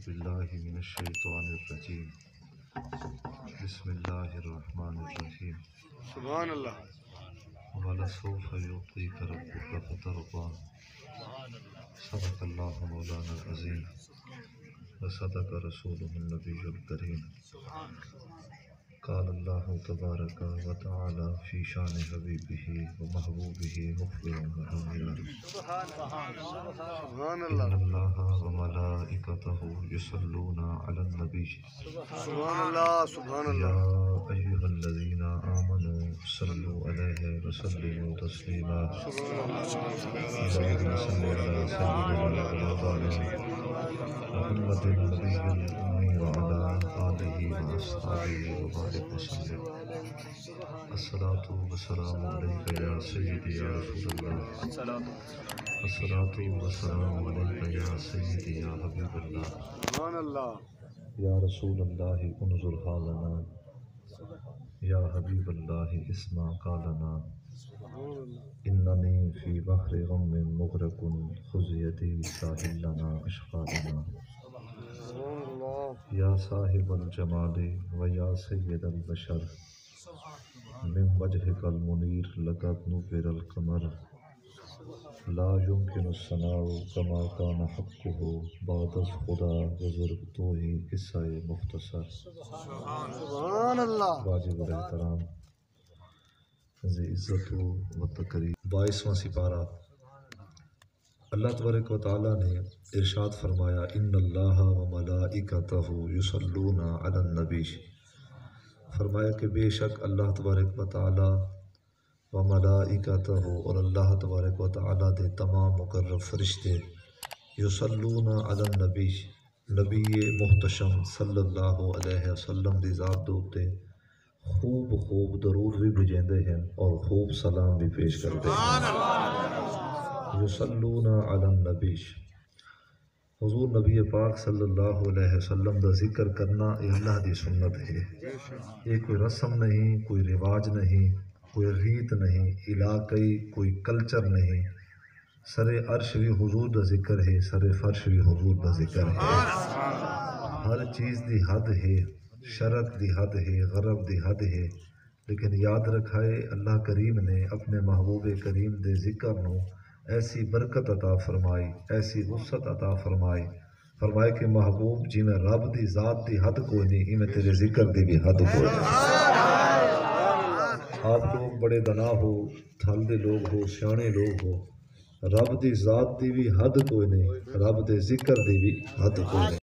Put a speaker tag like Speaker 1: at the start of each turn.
Speaker 1: باللہ من الشیطان الرجیم بسم اللہ الرحمن الرحیم
Speaker 2: سبحان اللہ
Speaker 1: وَلَسَوْفَ يُعْطِيكَ رَبُّكَ فَتَرْضَىٰ صدق اللہ مولانا العظیم وصدق رسولہ النبی الکریم قال اللہ تبارک و تعالی فی شان حبیبہ و محبوبہ مخبرا وحاملا
Speaker 2: سبحان
Speaker 1: ان
Speaker 2: اللہ
Speaker 1: اللہ و ملائکتہ یصلون علی النبی
Speaker 2: سبحان اللہ سبحان
Speaker 1: یا
Speaker 2: اللہ
Speaker 1: ایھا الذین آمنوا صلوا علیہ وسلموا تسلیما اللہم صل علی سیدنا مولانا محمد النبی الأمی وعلی آلہ وأصحابہ وبارک وسلم الصلاۃ والسلام علیک یا سیدی یا رسول اللہ الصلاۃ والسلام علیک یا سیدی یا حبیب اللہ
Speaker 2: سبحان اللہ
Speaker 1: یا رسول اللہ انظر حالنا یا حبیب اللہ اسمع قالنا اننی فی بحر غم مغرق خذ یدی ساحل لنا اشفاء لنا یا صاحب الجمال و یا سید البشر من وجهک المنیر لقد نور القمر لا يمكن الثناء كما كان حقه بعد خدا بزرگ تو ہی قصہ مختصر
Speaker 2: سبحان اللہ
Speaker 1: واجب الاحترام ذی عزت و تکریم 22واں سپارہ اللہ تبارک و تعالیٰ نے ارشاد فرمایا ان اللہ و ملائکتہ یصلون علی النبی فرمایا کہ بے شک اللہ تبارک و تعالیٰ و ملائکتہ اور اللہ تبارک و تعالیٰ دے تمام مقرب فرشتے یصلون علی النبی نبی محتشم صلی اللہ علیہ وسلم دی ذات دوتے خوب درود بھی بھیجیندے ہیں اور خوب سلام بھی پیش کرتے ہیں یصلون علی النبی حضور نبی پاک صلی اللہ علیہ وسلم دا ذکر کرنا یہ اللہ دی سنت ہے، یہ کوئی رسم نہیں، کوئی رواج نہیں، کوئی ریت نہیں، علاقائی کوئی کلچر نہیں، سر عرش بھی حضور دا ذکر ہے، سر فرش بھی حضور دا ذکر ہے، ہر چیز دی حد ہے، شرط دی حد ہے، غرب دی حد ہے، لیکن یاد رکھائے اللہ کریم نے اپنے محبوب کریم دے ذکر نو ایسی برکت عطا فرمائی، ایسی وسعت عطا فرمائی کہ محبوب جی میں رب دی ذات دی حد کوئی نہیں، ہی میں تیرے ذکر دی بھی حد کوئی نہیں۔ آپ لوگ بڑے دنا ہو، تھل دے لوگ ہو، سیانے لوگ ہو، رب دی ذات دی بھی حد کوئی نہیں، رب دے ذکر دی بھی حد کوئی نہیں۔